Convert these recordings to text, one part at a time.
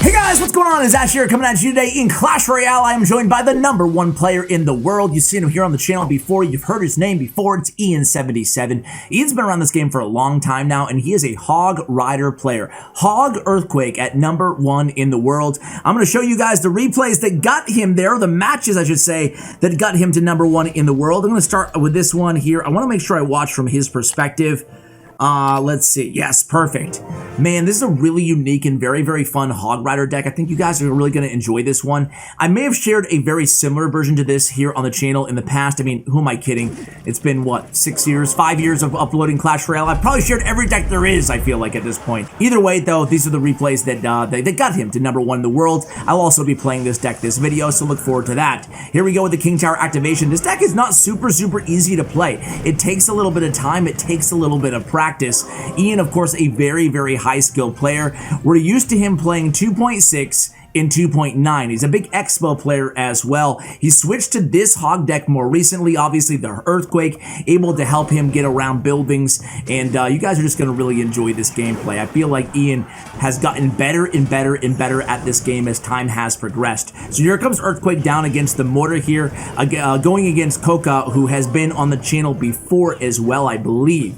Hey guys, what's going on? It's Ash here coming at you today in Clash Royale. I am joined by the #1 player in the world. You've seen him here on the channel before. You've heard his name before. It's Ian77. Ian's been around this game for a long time now, and he is a Hog Rider player. Hog Earthquake at #1 in the world. I'm going to show you guys the replays that got him there, the matches, I should say, that got him to #1 in the world. I'm going to start with this one here. I want to make sure I watch from his perspective. Let's see. Yes, perfect. Man, this is a really unique and very, very fun Hog Rider deck. I think you guys are really going to enjoy this one. I may have shared a very similar version to this here on the channel in the past. I mean, who am I kidding? It's been, what, 6 years, 5 years of uploading Clash Royale. I've probably shared every deck there is, I feel like, at this point. Either way, though, these are the replays that got him to #1 in the world. I'll also be playing this deck this video, so look forward to that. Here we go with the King Tower activation. This deck is not super easy to play. It takes a little bit of time. It takes a little bit of practice. Ian, of course, a very high skill player. We're used to him playing 2.6 in 2.9. He's a big Expo player as well. He switched to this Hog deck more recently. Obviously, the Earthquake able to help him get around buildings, and you guys are just going to really enjoy this gameplay. I feel like Ian has gotten better and better at this game as time has progressed. So here comes Earthquake down against the Mortar here, going against Coca, who has been on the channel before as well, I believe.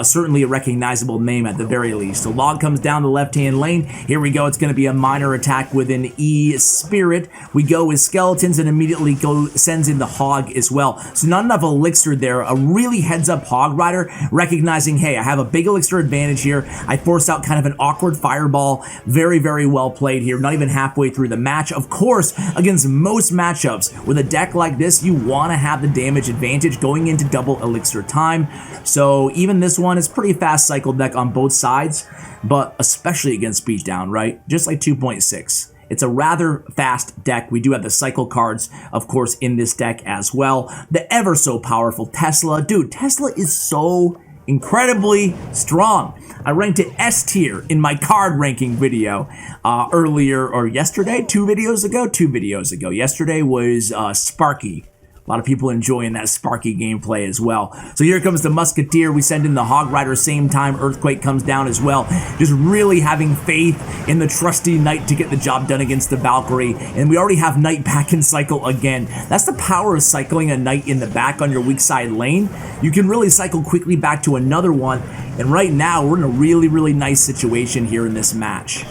Certainly a recognizable name at the very least. So Log comes down the left-hand lane. Here we go. It's going to be a minor attack with an E-Spirit. We go with Skeletons and immediately sends in the Hog as well. So not enough Elixir there. A really heads-up Hog Rider, recognizing, hey, I have a big Elixir advantage here. I forced out kind of an awkward Fireball. Very well played here. Not even halfway through the match. Of course, against most matchups, with a deck like this, you want to have the damage advantage going into double Elixir time. So even this one is pretty fast cycle deck on both sides, but especially against Beatdown, right? Just like 2.6. It's a rather fast deck. We do have the cycle cards, of course, in this deck as well. The ever so powerful Tesla. Dude, Tesla is so incredibly strong. I ranked it S tier in my card ranking video earlier, or yesterday, 2 videos ago. Yesterday was Sparky. A lot of people enjoying that Sparky gameplay as well. So here comes the Musketeer. We send in the Hog Rider same time. Earthquake comes down as well. Just really having faith in the trusty Knight to get the job done against the Valkyrie. And we already have Knight back in cycle again. That's the power of cycling a Knight in the back on your weak side lane. You can really cycle quickly back to another one. And right now, we're in a really nice situation here in this match.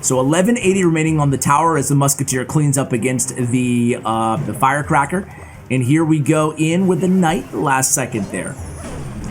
So 1180 remaining on the tower as the Musketeer cleans up against the Firecracker. And here we go in with the Knight last second there.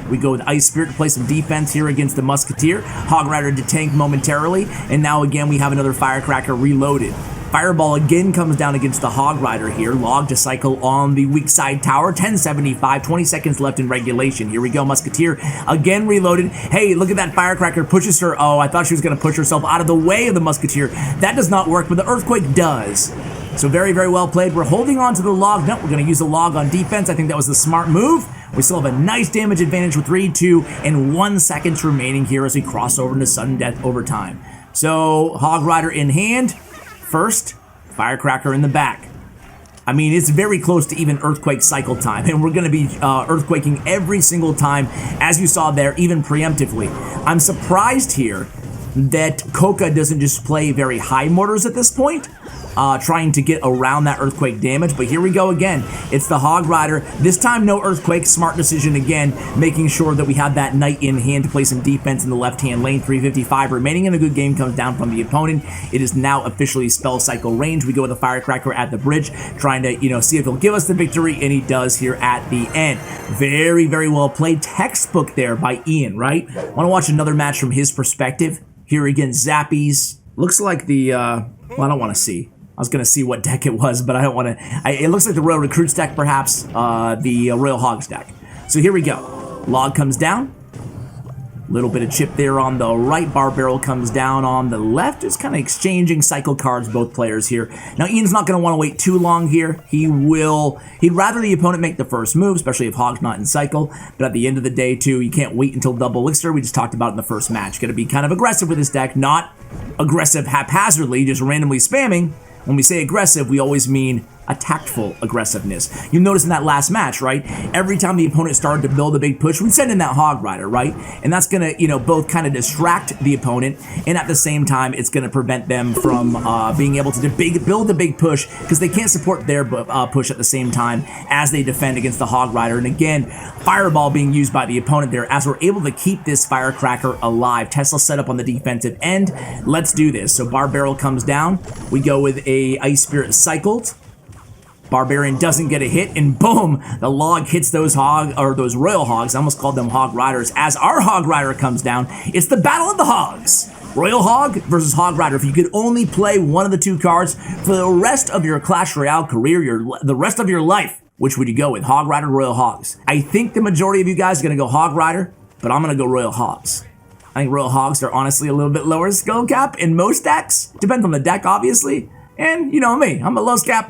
We go with Ice Spirit to play some defense here against the Musketeer. Hog Rider to tank momentarily. And now again we have another Firecracker reloaded. Fireball again comes down against the Hog Rider here. Log to cycle on the weak side tower. 1075, 20 seconds left in regulation. Here we go, Musketeer again reloaded. Hey, look at that Firecracker. Pushes her. Oh, I thought she was going to push herself out of the way of the Musketeer. That does not work, but the Earthquake does. So very well played. We're holding on to the Log. No, we're going to use the Log on defense. I think that was the smart move. We still have a nice damage advantage with 3, 2, and 1 seconds remaining here as we cross over into sudden death overtime. So Hog Rider in hand. First, Firecracker in the back. I mean, it's very close to even Earthquake cycle time, and we're going to be Earthquaking every single time, as you saw there, even preemptively. I'm surprised here that Coca doesn't just play very high mortars at this point, trying to get around that Earthquake damage, but here we go again. It's the Hog Rider. This time, no Earthquake. Smart decision again, making sure that we have that Knight in hand to play some defense in the left-hand lane. 355 remaining, and a good game comes down from the opponent. It is now officially spell cycle range. We go with the Firecracker at the bridge, trying to, see if he'll give us the victory, and he does here at the end. Very well played. Textbook there by Ian, right? Want to watch another match from his perspective? Here against Zappies. Looks like the, well, I don't want to see. I was going to see what deck it was, but I don't want to. It looks like the Royal Recruits deck, perhaps, the Royal Hogs deck. So here we go. Log comes down. Little bit of chip there on the right. Bar Barrel comes down on the left. Just kind of exchanging cycle cards, both players here. Now, Ian's not going to want to wait too long here. He'd rather the opponent make the first move, especially if Hog's not in cycle. But at the end of the day, too, you can't wait until double Elixir. We just talked about it in the first match. Got to be kind of aggressive with this deck, not aggressive haphazardly, just randomly spamming. When we say aggressive, we always mean a tactful aggressiveness. You notice in that last match, right? Every time the opponent started to build a big push, we'd send in that Hog Rider, right? And that's gonna, you know, both kind of distract the opponent, and at the same time, it's gonna prevent them from being able to build a big push, because they can't support their push at the same time as they defend against the Hog Rider. And again, Fireball being used by the opponent there, as we're able to keep this Firecracker alive. Tesla set up on the defensive end. Let's do this. So Bar Barrel comes down. We go with a Ice Spirit cycled. Barbarian doesn't get a hit, and boom, the log hits those those Royal Hogs. I almost called them Hog Riders. As our Hog Rider comes down, it's the Battle of the Hogs. Royal Hog versus Hog Rider. If you could only play one of the two cards for the rest of your Clash Royale career, the rest of your life, which would you go with? Hog Rider, Royal Hogs? I think the majority of you guys are going to go Hog Rider, but I'm going to go Royal Hogs. I think Royal Hogs are honestly a little bit lower skull cap in most decks. Depends on the deck, obviously. And you know me, I'm a low skull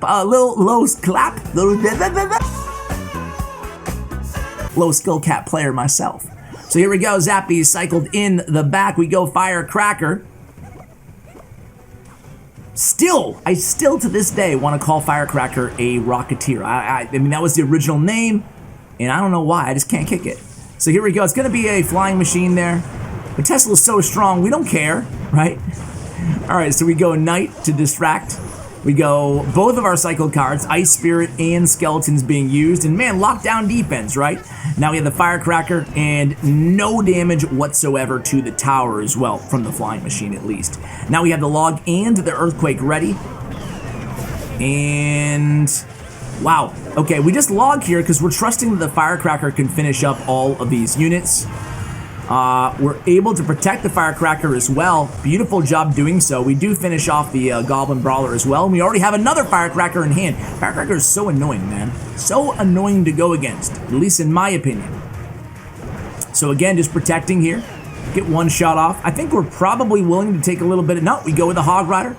cap player myself. So here we go, Zappy cycled in the back. We go Firecracker. I still to this day want to call Firecracker a Rocketeer. I mean, that was the original name, and I don't know why, I just can't kick it. So here we go, it's gonna be a flying machine there. But Tesla's so strong, we don't care, right? All right, so we go Knight to distract. We go both of our cycled cards, Ice Spirit and Skeletons being used. And man, lockdown defense, right? Now we have the Firecracker and no damage whatsoever to the tower as well, from the flying machine at least. Now we have the Log and the Earthquake ready. And wow, okay, we just log here because we're trusting that the Firecracker can finish up all of these units. We're able to protect the Firecracker as well. Beautiful job doing so. We do finish off the Goblin Brawler as well. And we already have another Firecracker in hand. Firecracker is so annoying, man. So annoying to go against, at least in my opinion. So again, just protecting here. Get one shot off. I think we're probably willing to take a little bit of... No, we go with the Hog Rider.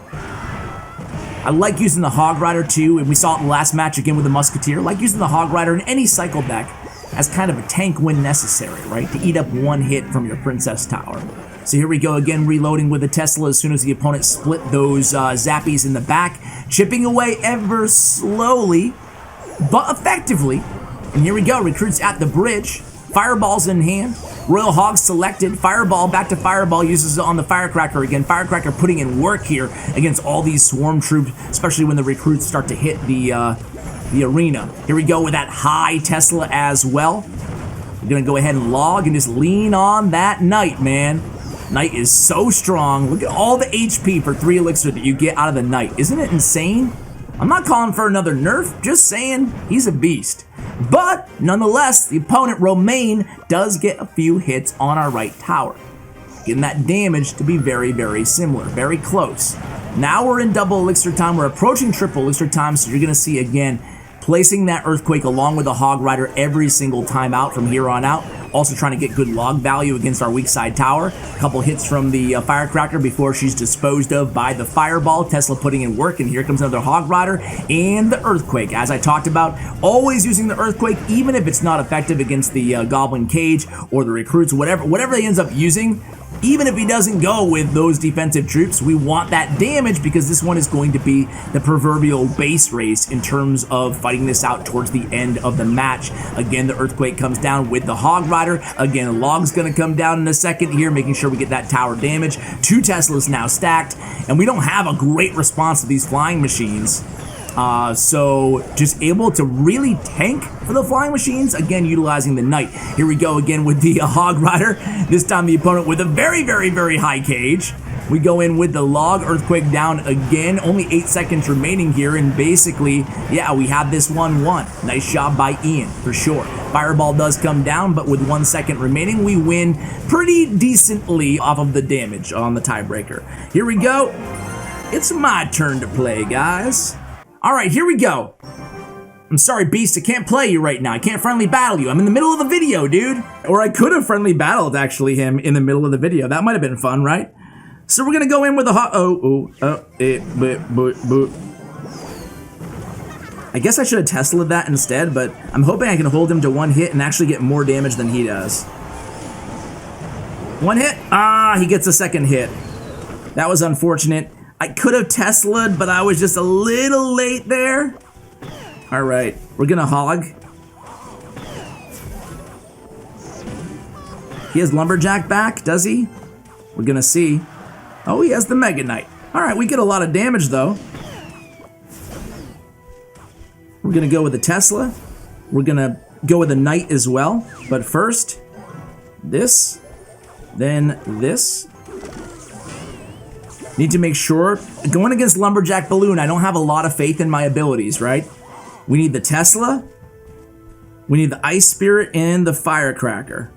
I like using the Hog Rider too, and we saw it in the last match again with the Musketeer. I like using the Hog Rider in any cycle deck as kind of a tank when necessary, right? To eat up one hit from your Princess Tower. So here we go again, reloading with the Tesla as soon as the opponent split those Zappies in the back. Chipping away ever slowly, but effectively. And here we go, recruits at the bridge. Fireballs in hand. Royal Hog selected. Fireball back to Fireball, uses it on the Firecracker again. Firecracker putting in work here against all these swarm troops, especially when the recruits start to hit the arena. Here we go with that high Tesla as well. We're gonna go ahead and log and just lean on that Knight, man. Knight is so strong. Look at all the HP for 3 elixir that you get out of the Knight. Isn't it insane? I'm not calling for another nerf, just saying he's a beast. But nonetheless, the opponent, Romaine, does get a few hits on our right tower. Getting that damage to be very, very similar, very close. Now we're in double elixir time. We're approaching triple elixir time, so you're gonna see again, placing that Earthquake along with the Hog Rider every single time out from here on out. Also trying to get good log value against our weak side tower. A couple hits from the Firecracker before she's disposed of by the Fireball. Tesla putting in work, and here comes another Hog Rider and the Earthquake. As I talked about, always using the Earthquake, even if it's not effective against the Goblin Cage or the recruits, whatever he ends up using. Even if he doesn't go with those defensive troops, we want that damage because this one is going to be the proverbial base race in terms of fighting this out towards the end of the match. Again, the Earthquake comes down with the Hog Rider. Again, Log's going to come down in a second here, making sure we get that tower damage. 2 Teslas now stacked, and we don't have a great response to these flying machines. So just able to really tank for the flying machines, again utilizing the Knight. Here we go again with the Hog Rider, this time the opponent with a very, very, very high cage. We go in with the Log, Earthquake down again, only 8 seconds remaining here, and basically, yeah, we have this 1-1. Nice job by Ian, for sure. Fireball does come down, but with 1 second remaining, we win pretty decently off of the damage on the tiebreaker. Here we go. It's my turn to play, guys. All right, here we go. I'm sorry, Beast, I can't play you right now. I can't friendly battle you. I'm in the middle of the video, dude. Or I could have friendly battled, actually, him in the middle of the video. That might have been fun, right? So we're gonna go in with a I guess I should have Tesla'd that instead, but I'm hoping I can hold him to 1 hit and actually get more damage than he does. 1 hit? Ah, he gets a 2nd hit. That was unfortunate. I could have Tesla'd, but I was just a little late there. All right, we're gonna hog. He has Lumberjack back, does he? We're gonna see. Oh, he has the Mega Knight. All right, we get a lot of damage though. We're gonna go with the Tesla. We're gonna go with the Knight as well. But first, this, then this. Need to make sure, going against Lumberjack Balloon, I don't have a lot of faith in my abilities, right? We need the Tesla. We need the Ice Spirit and the Firecracker.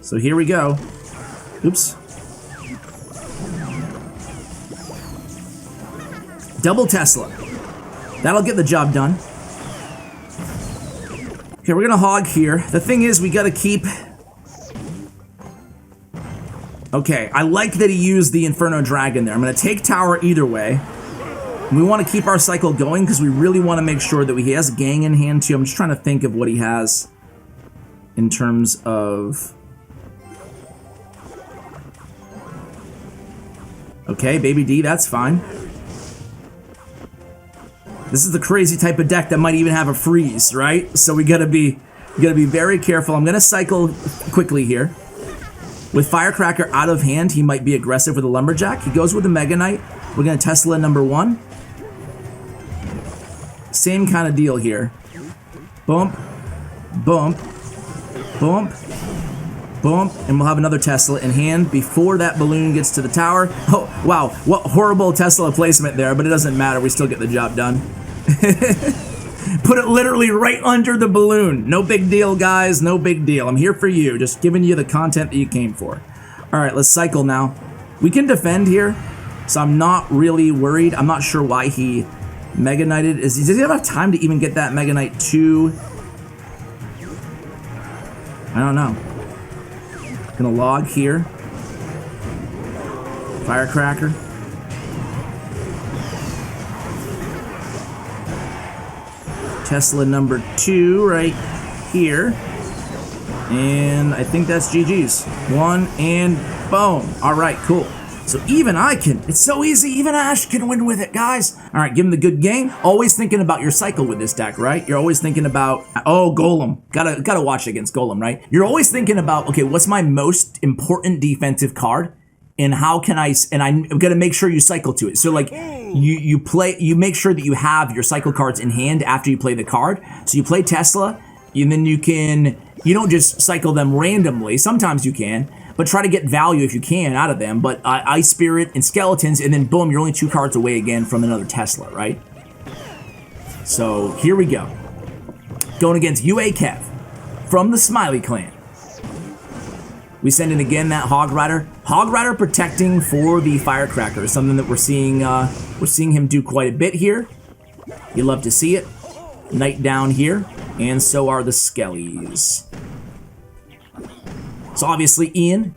So here we go. Oops. Double Tesla. That'll get the job done. Okay, we're gonna hog here. The thing is, we gotta keep... Okay, I like that he used the Inferno Dragon there. I'm gonna take tower either way. We want to keep our cycle going because we really want to make sure that he has gang in hand too. I'm just trying to think of what he has in terms of... Okay, Baby D, that's fine. This is the crazy type of deck that might even have a freeze, right? So we gotta be very careful. I'm gonna cycle quickly here. With Firecracker out of hand, he might be aggressive with a Lumberjack. He goes with the Mega Knight. We're gonna Tesla number 1. Same kind of deal here. Bump, bump, bump, bump, and we'll have another Tesla in hand before that balloon gets to the tower. Oh, wow, what horrible Tesla placement there, but it doesn't matter, we still get the job done. Put it literally right under the balloon. No big deal, guys, no big deal. I'm here for you, just giving you the content that you came for. All right, let's cycle now. We can defend here, so I'm not really worried. I'm not sure why he Mega Knighted. Does he have enough time to even get that Mega Knight to... I don't know. Gonna log here. Firecracker. Tesla number 2 right here. And I think that's GG's. 1 and boom. All right, cool. So even I can, it's so easy, even Ash can win with it, guys. All right, give him the good game. Always thinking about your cycle with this deck, right? You're always thinking about, oh, Golem. Gotta watch against Golem, right? You're always thinking about, okay, what's my most important defensive card? And how can I'm gonna make sure you cycle to it. So like, you make sure that you have your cycle cards in hand after you play the card. So you play Tesla, and then you don't just cycle them randomly. Sometimes you can, but try to get value if you can out of them. But Ice Spirit and Skeletons, and then boom, you're only 2 cards away again from another Tesla, right? So here we go. Going against UA Kev from the Smiley Clan. We send in again that Hog Rider. Hog Rider protecting for the Firecracker is something that we're seeing him do quite a bit here. You love to see it. Knight down here, and so are the Skellies. So obviously Ian,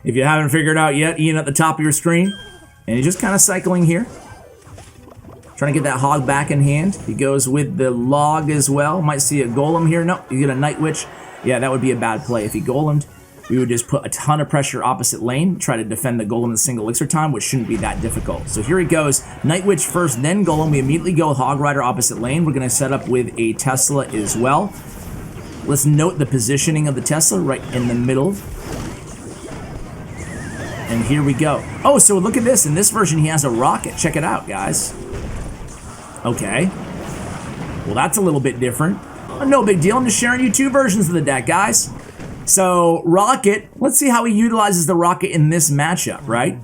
if you haven't figured out yet, Ian at the top of your screen, and he's just kind of cycling here. Trying to get that hog back in hand. He goes with the log as well. Might see a golem here. No, you get a Night Witch. Yeah, that would be a bad play. If he golemed, we would just put a ton of pressure opposite lane, try to defend the golem in single elixir time, which shouldn't be that difficult. So here he goes. Night Witch first, then golem. We immediately go Hog Rider opposite lane. We're going to set up with a Tesla as well. Let's note the positioning of the Tesla right in the middle. And here we go. Oh, so look at this. In this version, he has a rocket. Check it out, guys. Okay. Well, that's a little bit different. No big deal. I'm just sharing you 2 versions of the deck, guys. So, rocket. Let's see how he utilizes the rocket in this matchup, right?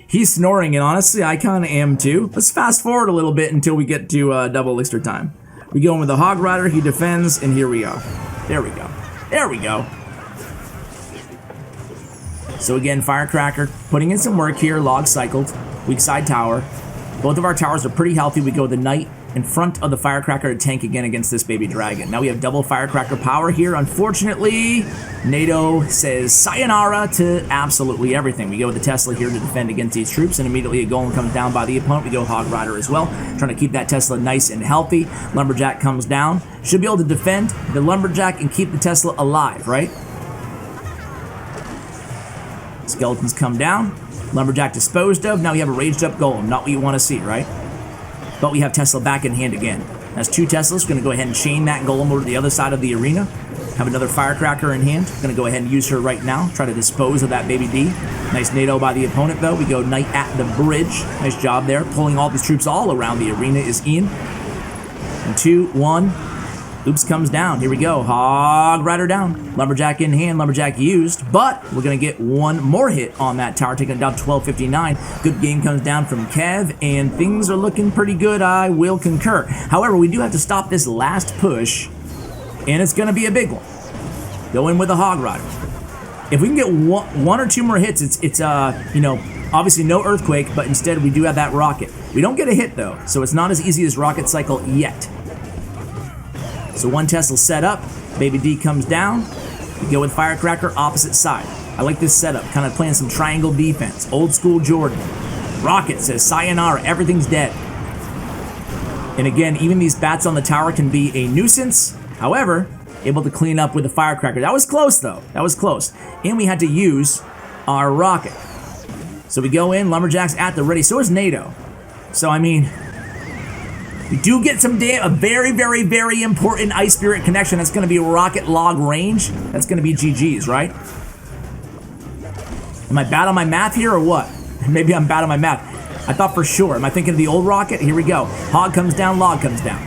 He's snoring, and honestly, I kind of am too. Let's fast forward a little bit until we get to double elixir time. We go in with the Hog Rider, he defends, and here we go. There we go. There we go. So again, Firecracker, putting in some work here, log cycled, weak side tower. Both of our towers are pretty healthy. We go the Knight in front of the Firecracker to tank again against this baby dragon. Now we have double Firecracker power here. Unfortunately, NATO says sayonara to absolutely everything. We go with the Tesla here to defend against these troops, and immediately a golem comes down by the opponent. We go Hog Rider as well, trying to keep that Tesla nice and healthy. Lumberjack comes down. Should be able to defend the Lumberjack and keep the Tesla alive, right? Skeletons come down. Lumberjack disposed of. Now we have a raged up golem. Not what you want to see, right? But we have Tesla back in hand again. That's 2 Teslas. Going to go ahead and chain that golem over to the other side of the arena. Have another firecracker in hand. Going to go ahead and use her right now. Try to dispose of that baby D. Nice NATO by the opponent, though. We go knight at the bridge. Nice job there. Pulling all these troops all around the arena is Ian. And 2, 1. Oops comes down. Here we go. Hog Rider down. Lumberjack in hand. Lumberjack used. But we're going to get one more hit on that tower, taking it down 1259. Good game comes down from Kev, and things are looking pretty good. I will concur. However, we do have to stop this last push, and it's going to be a big one. Go in with the Hog Rider. If we can get one or two more hits, it's you know, obviously no Earthquake, but instead we do have that Rocket. We don't get a hit, though, so it's not as easy as Rocket Cycle yet. So 1 Tesla set up, Baby D comes down, we go with Firecracker opposite side. I like this setup, kind of playing some triangle defense, old school Jordan. Rocket says sayonara, everything's dead. And again, even these bats on the tower can be a nuisance, however, able to clean up with the Firecracker. That was close though, that was close. And we had to use our Rocket. So we go in, Lumberjack's at the ready, so is NATO. So I mean, we do get some a very, very, very important Ice Spirit connection. That's going to be rocket log range. That's going to be GG's, right? Am I bad on my math here or what? Maybe I'm bad on my math. I thought for sure. Am I thinking of the old rocket? Here we go. Hog comes down, log comes down.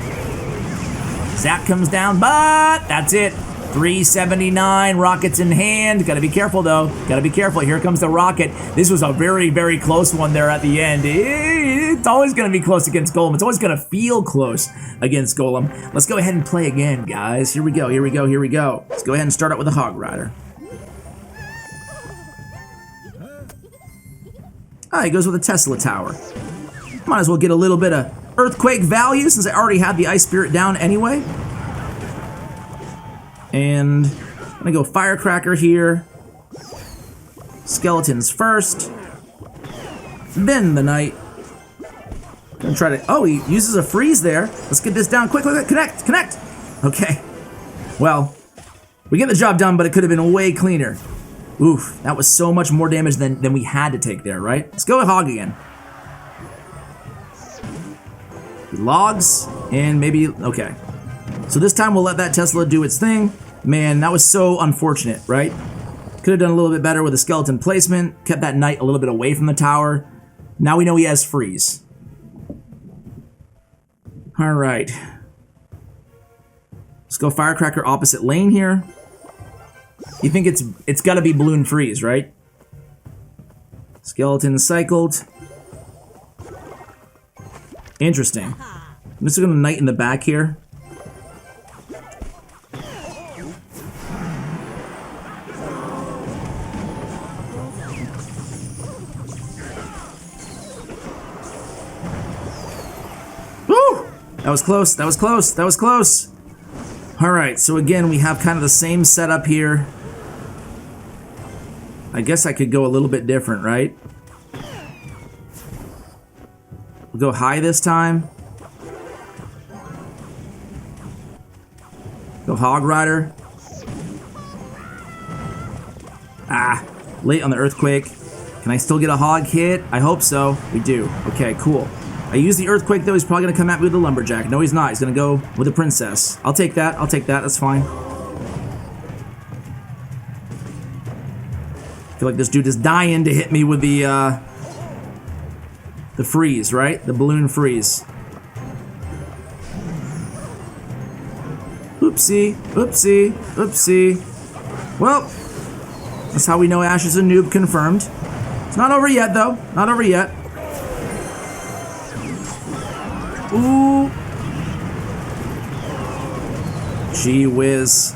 Zap comes down, but that's it. 379, rockets in hand. Gotta be careful though. Gotta be careful. Here comes the rocket. This was a very, very close one there at the end. It's always gonna be close against Golem. It's always gonna feel close against Golem. Let's go ahead and play again, guys. Here we go, here we go, here we go. Let's go ahead and start out with the Hog Rider. Ah, he goes with a Tesla Tower. Might as well get a little bit of Earthquake value since I already had the Ice Spirit down anyway. And I'm gonna go Firecracker here. Skeletons first. Then the Knight. Gonna try to, oh, he uses a freeze there. Let's get this down quick, quick, connect, connect. Okay, well, we get the job done, but it could have been way cleaner. Oof, that was so much more damage than we had to take there, right? Let's go with Hog again. Logs, and maybe, okay. So this time we'll let that Tesla do its thing. Man, that was so unfortunate, right? Could have done a little bit better with the skeleton placement, kept that Knight a little bit away from the tower. Now we know he has freeze. All right. Let's go Firecracker opposite lane here. You think it's gotta be balloon freeze, right? Skeleton cycled. Interesting. I'm just gonna Knight in the back here. Woo! That was close, that was close, that was close. Alright, so again, we have kind of the same setup here. I guess I could go a little bit different, right? We'll go high this time. Go Hog Rider. Ah, late on the Earthquake. Can I still get a Hog hit? I hope so. We do. Okay, cool. I use the Earthquake though. He's probably gonna come at me with the Lumberjack. No, he's not. He's gonna go with the Princess. I'll take that. I'll take that. That's fine. I feel like this dude is dying to hit me with the freeze, right? The balloon freeze. Oopsie, oopsie, oopsie. Well, that's how we know Ash is a noob, confirmed. It's not over yet, though. Not over yet. Ooh. Gee whiz.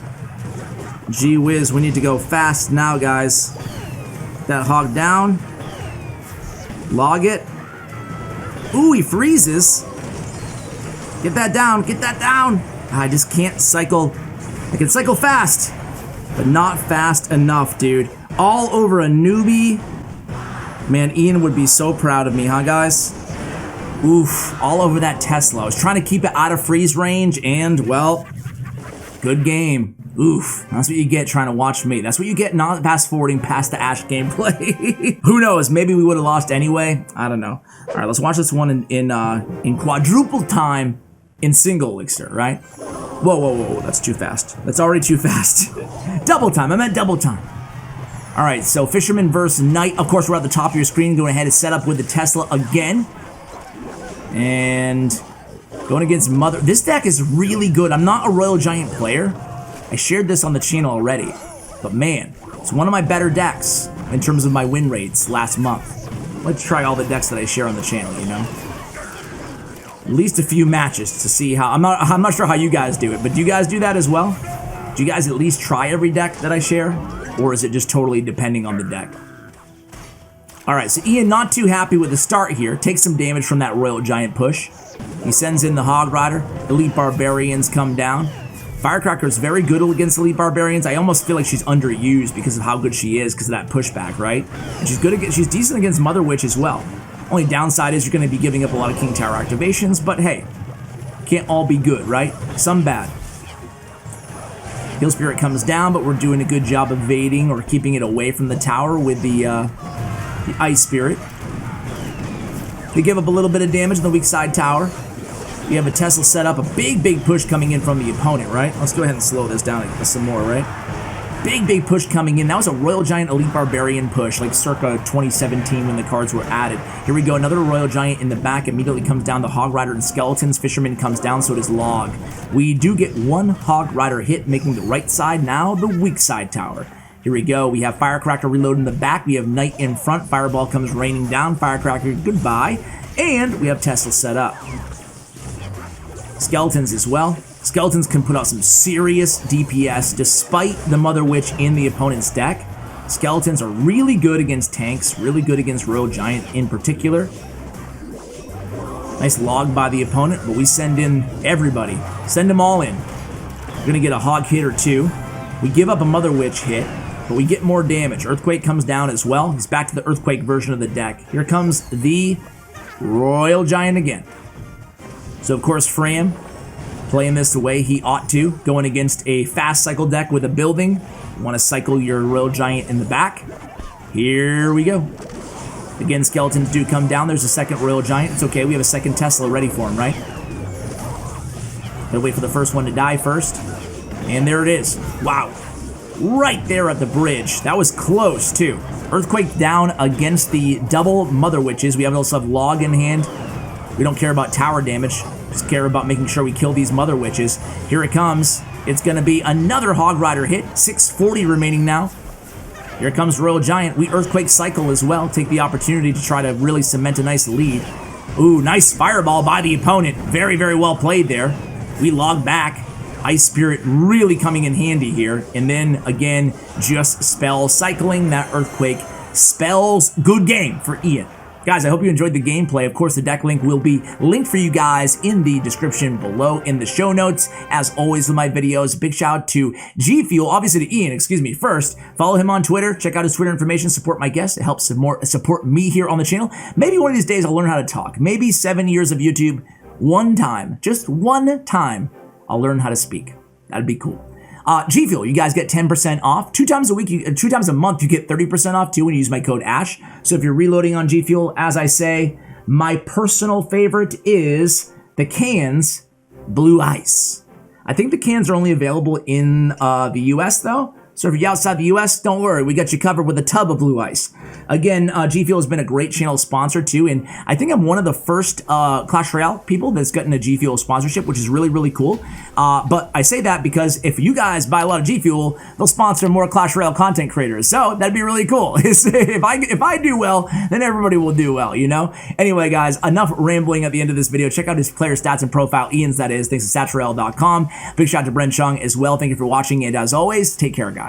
Gee whiz, we need to go fast now, guys. Get that Hog down. Log it. Ooh, he freezes. Get that down, get that down. I just can't cycle. I can cycle fast, but not fast enough, dude. All over a newbie. Man, Ian would be so proud of me, huh, guys? Oof, all over that Tesla. I was trying to keep it out of freeze range, and, well, Good game. Oof. That's what you get trying to watch me. That's what you get not fast forwarding past the Ash gameplay. Who knows? Maybe we would have lost anyway. I don't know. All right, let's watch this one in quadruple time in single elixir, right? Whoa, whoa, whoa. That's too fast. That's already too fast. Double time. I meant double time. All right, so Fisherman versus Knight. Of course, we're at the top of your screen. Going ahead and set up with the Tesla again. And going against Mother. This deck is really good. I'm not a Royal Giant player. I shared this on the channel already. But man, it's one of my better decks in terms of my win rates last month. Let's try all the decks that I share on the channel, you know? At least a few matches to see how... I'm not sure how you guys do it, but do you guys do that as well? Do you guys at least try every deck that I share? Or is it just totally depending on the deck? Alright, so Ian not too happy with the start here. Takes some damage from that Royal Giant push. He sends in the Hog Rider. Elite Barbarians come down. Firecracker's very good against Elite Barbarians. I almost feel like she's underused because of how good she is because of that pushback, right? And she's decent against Mother Witch as well. Only downside is you're going to be giving up a lot of King Tower activations, but hey, can't all be good, right? Some bad. Heal Spirit comes down, but we're doing a good job evading or keeping it away from the tower with the Ice Spirit. We give up a little bit of damage in the weak side tower. We have a Tesla set up, a big push coming in from the opponent, right? Let's go ahead and slow this down some more, right? Big push coming in. That was a Royal Giant Elite Barbarian push, like circa 2017 when the cards were added. Here we go, another Royal Giant in the back. Immediately comes down the Hog Rider and Skeletons. Fisherman comes down, so does Log. We do get one Hog Rider hit, making the right side now the weak side tower. Here we go. We have Firecracker reload in the back. We have Knight in front. Fireball comes raining down. Firecracker, goodbye. And we have Tesla set up. Skeletons as well. Skeletons can put out some serious DPS despite the Mother Witch in the opponent's deck. Skeletons are really good against tanks, really good against Royal Giant in particular. Nice log by the opponent, but we send in everybody. Send them all in. We're going to get a Hog hit or two. We give up a Mother Witch hit, but we get more damage. Earthquake comes down as well. He's back to the Earthquake version of the deck. Here comes the Royal Giant again. So, of course, Fram playing this the way he ought to, going against a fast cycle deck with a building. You want to cycle your Royal Giant in the back. Here we go. Again, Skeletons do come down. There's a second Royal Giant. It's okay. We have a second Tesla ready for him, right? Gotta wait for the first one to die first. And there it is. Wow. Right there at the bridge. That was close, too. Earthquake down against the double Mother Witches. We also have Log in hand. We don't care about tower damage. Just care about making sure we kill these Mother Witches. Here it comes. It's going to be another Hog Rider hit. 640 remaining now. Here comes Royal Giant. We Earthquake cycle as well. Take the opportunity to try to really cement a nice lead. Ooh, nice Fireball by the opponent. Very well played there. We log back. Ice Spirit really coming in handy here. And then, again, just spell cycling. That Earthquake spells good game for Ian. Guys, I hope you enjoyed the gameplay. Of course, the deck link will be linked for you guys in the description below in the show notes. As always with my videos, big shout out to GFUEL, obviously to Ian, excuse me, first. Follow him on Twitter. Check out his Twitter information. Support my guests. It helps support me here on the channel. Maybe one of these days I'll learn how to talk. Maybe 7 years of YouTube, one time, just one time, I'll learn how to speak. That'd be cool. GFUEL, you guys get 10% off. 2 times a month, you get 30% off too when you use my code ASH. So if you're reloading on GFUEL, as I say, my personal favorite is the cans Blue Ice. I think the cans are only available in the US though. So if you're outside the US, don't worry, we got you covered with a tub of Blue Ice. Again, GFUEL has been a great channel sponsor too, and I think I'm one of the first Clash Royale people that's gotten a GFUEL sponsorship, which is really cool. But I say that because if you guys buy a lot of GFUEL, they'll sponsor more Clash Royale content creators. So that'd be really cool. If I do well, then everybody will do well, you know? Anyway, guys, enough rambling at the end of this video. Check out his player stats and profile, Ian's that is, thanks to StatsRoyale.com. Big shout out to Bren Chong as well. Thank you for watching, and as always, take care, guys.